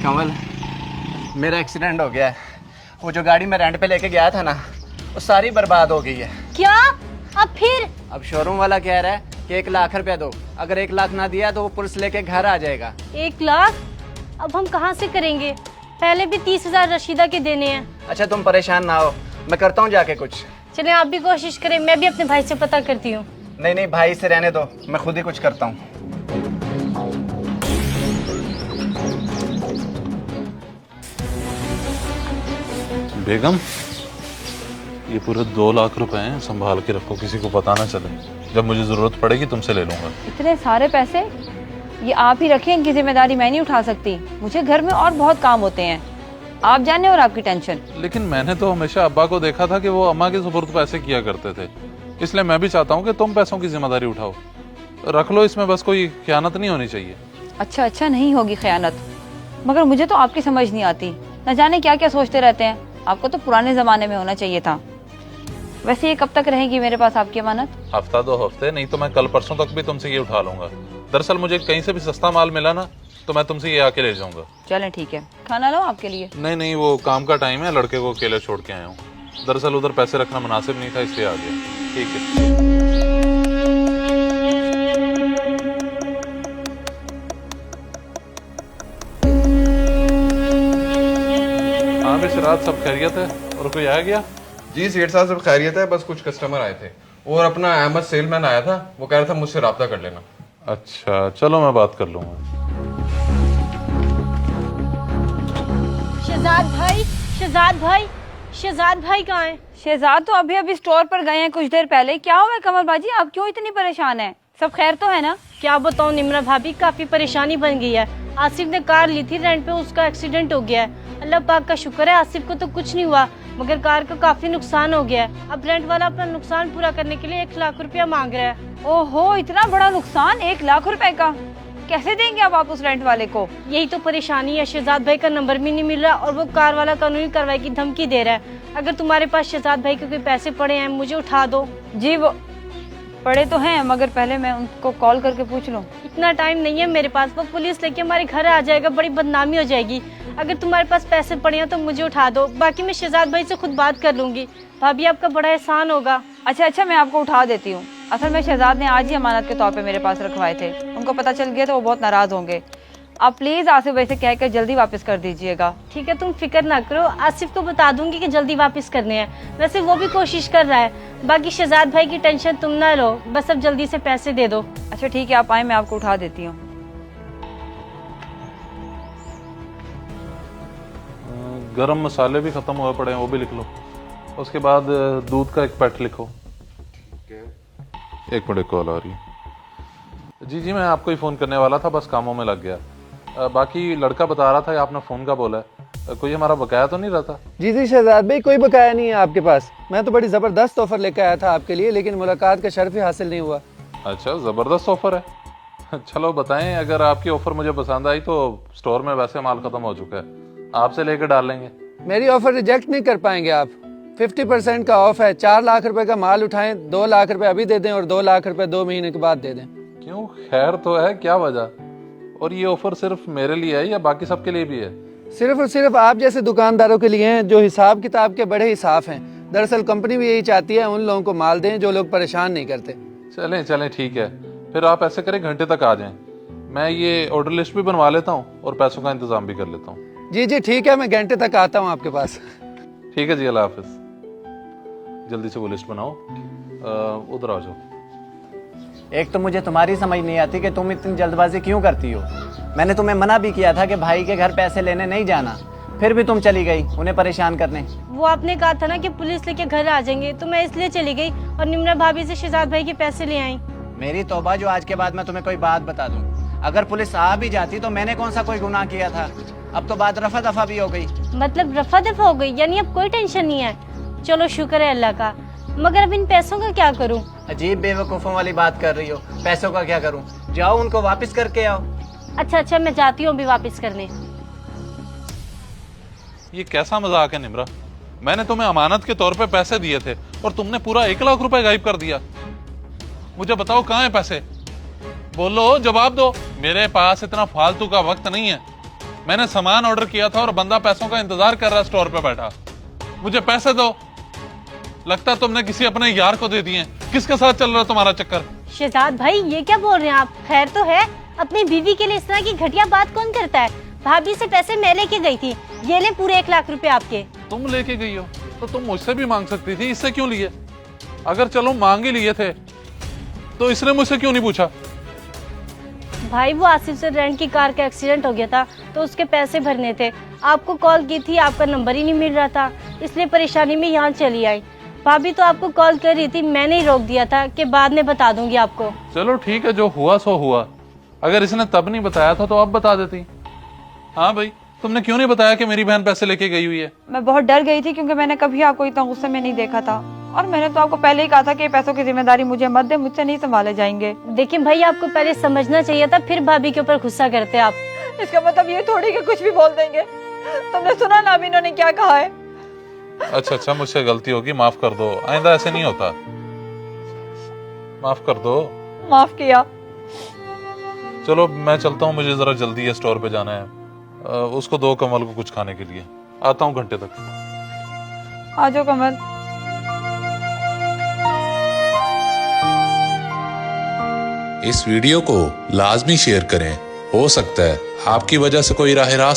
कमल, मेरा एक्सीडेंट हो गया है। वो जो गाड़ी मैं रेंट पे लेके गया था ना, वो सारी बर्बाद हो गई है। क्या? अब फिर? अब शोरूम वाला कह रहा है कि 1 लाख रुपया दो, अगर 1 लाख ना दिया तो वो पुलिस लेके घर आ जाएगा। 1 लाख? अब हम कहाँ से करेंगे? पहले भी 30,000 रशीदा के देने हैं। अच्छा तुम परेशान ना हो, मैं करता हूँ जाके कुछ। चले आप भी कोशिश करें, मैं भी अपने भाई से पता करती हूँ। नहीं नहीं भाई से रहने दो, मैं खुद ही कुछ करता हूँ। बेगम, ये पूरे 2 लाख रुपए हैं, संभाल के रखो, किसी को पता ना चले। जब मुझे जरूरत पड़ेगी तुमसे ले लूंगा। इतने सारे पैसे ये आप ही रखें, इनकी जिम्मेदारी मैं नहीं उठा सकती। मुझे घर में और बहुत काम होते हैं, आप जाने और आपकी टेंशन। लेकिन मैंने तो हमेशा अब्बा को देखा था कि वो अम्मा के सुपुर्द पैसे किया करते थे, इसलिए मैं भी चाहता हूँ कि तुम पैसों की जिम्मेदारी उठाओ। रख लो, इसमें बस कोई खयानत नहीं होनी चाहिए। अच्छा नहीं होगी खयानत, मगर मुझे तो आपकी समझ नहीं आती। न जाने क्या क्या सोचते रहते हैं। आपको तो पुराने जमाने में होना चाहिए था। वैसे ये कब तक रहेगी मेरे पास आपकी अमानत? हफ्ता 2 हफ्ते, नहीं तो मैं कल परसों तक भी तुमसे ये उठा लूंगा। दरअसल मुझे कहीं से भी सस्ता माल मिला ना तो मैं तुमसे ये आके ले जाऊंगा। चलें ठीक है, खाना लो आपके लिए। नहीं, वो काम का टाइम है, लड़के को अकेले छोड़ के आया हूँ। दरअसल उधर पैसे रखना मुनासिब नहीं था, इसलिए आ गया। ठीक है। हाँ भी सिराज, सब खैरियत है? और कोई आया गया? जी सेठ साहब, सब खैरियत है, बस कुछ कस्टमर आए थे और अपना अहमद सेलमैन आया था, वो कह रहा था मुझसे रब्ता कर लेना। अच्छा चलो, मैं बात कर लूंगा। शहजाद भाई कहाँ हैं? शहजाद तो अभी स्टोर पर गए हैं कुछ देर पहले। क्या हुआ है कमल बाजी, आप क्यों इतनी परेशान हैं? सब खैर तो है ना? क्या बताऊँ निम्रा भाभी, काफी परेशानी बन गई है। आसिफ ने कार ली थी रेंट पे, उसका एक्सीडेंट हो गया है। अल्लाह पाक का शुक्र है आसिफ को तो कुछ नहीं हुआ, मगर कार का काफी नुकसान हो गया है। अब रेंट वाला अपना नुकसान पूरा करने के लिए 1 लाख रुपया मांग रहा है। ओहो, इतना बड़ा नुकसान 1 लाख रुपए का? कैसे देंगे अब आप उस रेंट वाले को? यही तो परेशानी है, शहजाद भाई का नंबर भी नहीं मिल रहा और वो कार वाला कानूनी कार्रवाई की धमकी दे रहा है। अगर तुम्हारे पास शहजाद भाई के कोई पैसे पड़े हैं, मुझे उठा दो। जी वो पड़े तो हैं, मगर पहले मैं उनको कॉल करके पूछ लूं। इतना टाइम नहीं है मेरे पास, वो पुलिस लेके हमारे घर आ जाएगा, बड़ी बदनामी हो जाएगी। अगर तुम्हारे पास पैसे पड़े हैं तो मुझे उठा दो, बाकी मैं शहजाद भाई से खुद बात कर लूंगी। भाभी आपका बड़ा एहसान होगा। अच्छा मैं आपको उठा देती हूँ। असल में शहजाद ने आज ही अमानत के तौर पे मेरे पास रखवाए थे, उनको पता चल गया तो वो बहुत नाराज होंगे। आप प्लीज आसिफ भाई से कहकर जल्दी वापस कर दीजिएगा। ठीक है, तुम फिक्र ना करो, आसिफ को बता दूंगी कि जल्दी वापस करने हैं। वैसे वो भी कोशिश कर रहा है, बाकी शहजाद भाई की टेंशन तुम ना लो, बस अब जल्दी से पैसे दे दो। अच्छा ठीक है, आप आए, मैं आपको उठा देती हूँ। गरम मसाले भी खत्म हुए पड़े हैं, वो भी लिख लो। उसके बाद दूध का 1 पैट लिखो। 1 मिनट, कॉल आ रही है। जी मैं आपको ही फोन करने वाला था, बस कामों में लग गया। बाकी लड़का बता रहा था आपने फोन का बोला है, कोई हमारा बकाया तो नहीं रहता? जी शहजाद भाई, कोई बकाया नहीं है आपके पास। मैं तो बड़ी जबरदस्त ऑफर लेकर आया था आपके लिए, लेकिन मुलाकात का शर्फ ही हासिल नहीं हुआ। अच्छा, जबरदस्त ऑफर है। चलो बताएं, अगर आपकी ऑफर मुझे पसंद आई तो स्टोर में वैसे माल खत्म हो चुका है, आपसे लेकर डाल लेंगे। मेरी ऑफर रिजेक्ट नहीं कर पाएंगे आप। 50% का ऑफ है। 4 लाख रुपए का माल उठाएं, 2 लाख रुपए अभी दे दें और 2 लाख रुपए 2 महीने के बाद दे दें। क्यों, खैर तो है, क्या वजह? और ये ऑफर सिर्फ मेरे लिए है या बाकी सबके लिए भी है? सिर्फ और सिर्फ आप जैसे दुकानदारों के लिए हैं जो हिसाब किताब के बड़े ही साफ हैं। दरअसल कंपनी भी यही चाहती है उन लोगों को माल दें जो लोग परेशान नहीं करते। चलें ठीक है, फिर आप ऐसे करें, घंटे तक आ जाएं, मैं ये ऑर्डर लिस्ट भी बनवा लेता हूँ और पैसों का इंतजाम भी कर लेता हूँ। जी ठीक है, मैं घंटे तक आता हूँ आपके पास। ठीक है जी, अल्लाह हाफिज। जल्दी से वो लिस्ट बनाओ, उधर आ जाओ। एक तो मुझे तुम्हारी समझ नहीं आती कि तुम इतनी जल्दबाजी क्यों करती हो। मैंने तुम्हें मना भी किया था कि भाई के घर पैसे लेने नहीं जाना, फिर भी तुम चली गई उन्हें परेशान करने। वो आपने कहा था ना कि पुलिस लेके घर आ जाएंगे, तो मैं इसलिए चली गई और निम्रा भाभी से शहजाद भाई के पैसे ले आई। मेरी तौबा, जो आज के बाद मैं तुम्हें कोई बात बता दूं, अगर पुलिस आ भी जाती तो मैंने कौन सा कोई गुनाह किया था। अब तो बात रफा दफा भी हो गई। मतलब रफा दफा हो गई, यानी अब कोई टेंशन नहीं है। चलो शुक्र है अल्लाह का, मगर अब इन पैसों का क्या करूं? अजीब बेवकूफों वाली बात कर रही हो। पैसों का क्या करूं? जाओ उनको वापस करके आओ। अच्छा मैं जाती हूँ अभी वापस करने। ये कैसा मजाक है निम्रा? मैंने तुम्हें अमानत के तौर पे पैसे दिए थे और तुमने पूरा 1 लाख रुपए गायब कर दिया। मुझे बताओ कहाँ है पैसे? बोलो, जवाब दो। मेरे पास इतना फालतू का वक्त नहीं है। मैंने सामान ऑर्डर किया था और बंदा पैसों का इंतजार कर रहा है स्टोर पे बैठा। मुझे पैसे दो। लगता है तुमने किसी अपने यार को दे दिए। किसके साथ चल रहा है तुम्हारा चक्कर? शहजाद भाई ये क्या बोल रहे हैं आप? खैर तो है, अपनी बीवी के लिए इस तरह की घटिया बात कौन करता है? भाभी से पैसे मैं लेके गई थी, ये ले पूरे 1 लाख रुपए आपके। तुम लेके गई हो तो तुम मुझसे भी मांग सकती थी, इससे क्यों लिए? अगर चलो मांग ही लिए थे तो इसने मुझसे क्यों नहीं पूछा? भाई वो आसिफ से रेंट की कार का एक्सीडेंट हो गया था तो उसके पैसे भरने थे। आपको कॉल की थी, आपका नंबर ही नहीं मिल रहा था, इसलिए परेशानी में यहाँ चली आई। भाभी तो आपको कॉल कर रही थी, मैंने ही रोक दिया था कि बाद में बता दूंगी आपको। चलो ठीक है, जो हुआ सो हुआ। अगर इसने तब नहीं बताया था तो अब बता देती। हाँ भाई, तुमने क्यों नहीं बताया कि मेरी बहन पैसे लेके गई हुई है? मैं बहुत डर गई थी क्योंकि मैंने कभी आपको इतना गुस्से में नहीं देखा था, और मैंने तो आपको पहले ही कहा था कि पैसों की जिम्मेदारी मुझे मत दे, मुझसे नहीं संभाले जाएंगे। देखिए भाई, आपको पहले समझना चाहिए था, फिर भाभी के ऊपर गुस्सा करते आप। इसका मतलब ये थोड़ी कि कुछ भी बोल देंगे। तुमने सुना ना अभी इन्होंने क्या कहा है? अच्छा, मुझसे गलती होगी, माफ कर दो। आइंदा ऐसे नहीं होता। माफ कर दो। माफ किया। चलो मैं चलता हूँ, मुझे जरा जल्दी है, स्टोर पे जाना है। उसको दो कमल को कुछ खाने के लिए। आता हूँ घंटे तक। आ जाओ कमल। इस वीडियो को लाजमी शेयर करें। हो सकता है आपकी वजह से कोई राह रास्त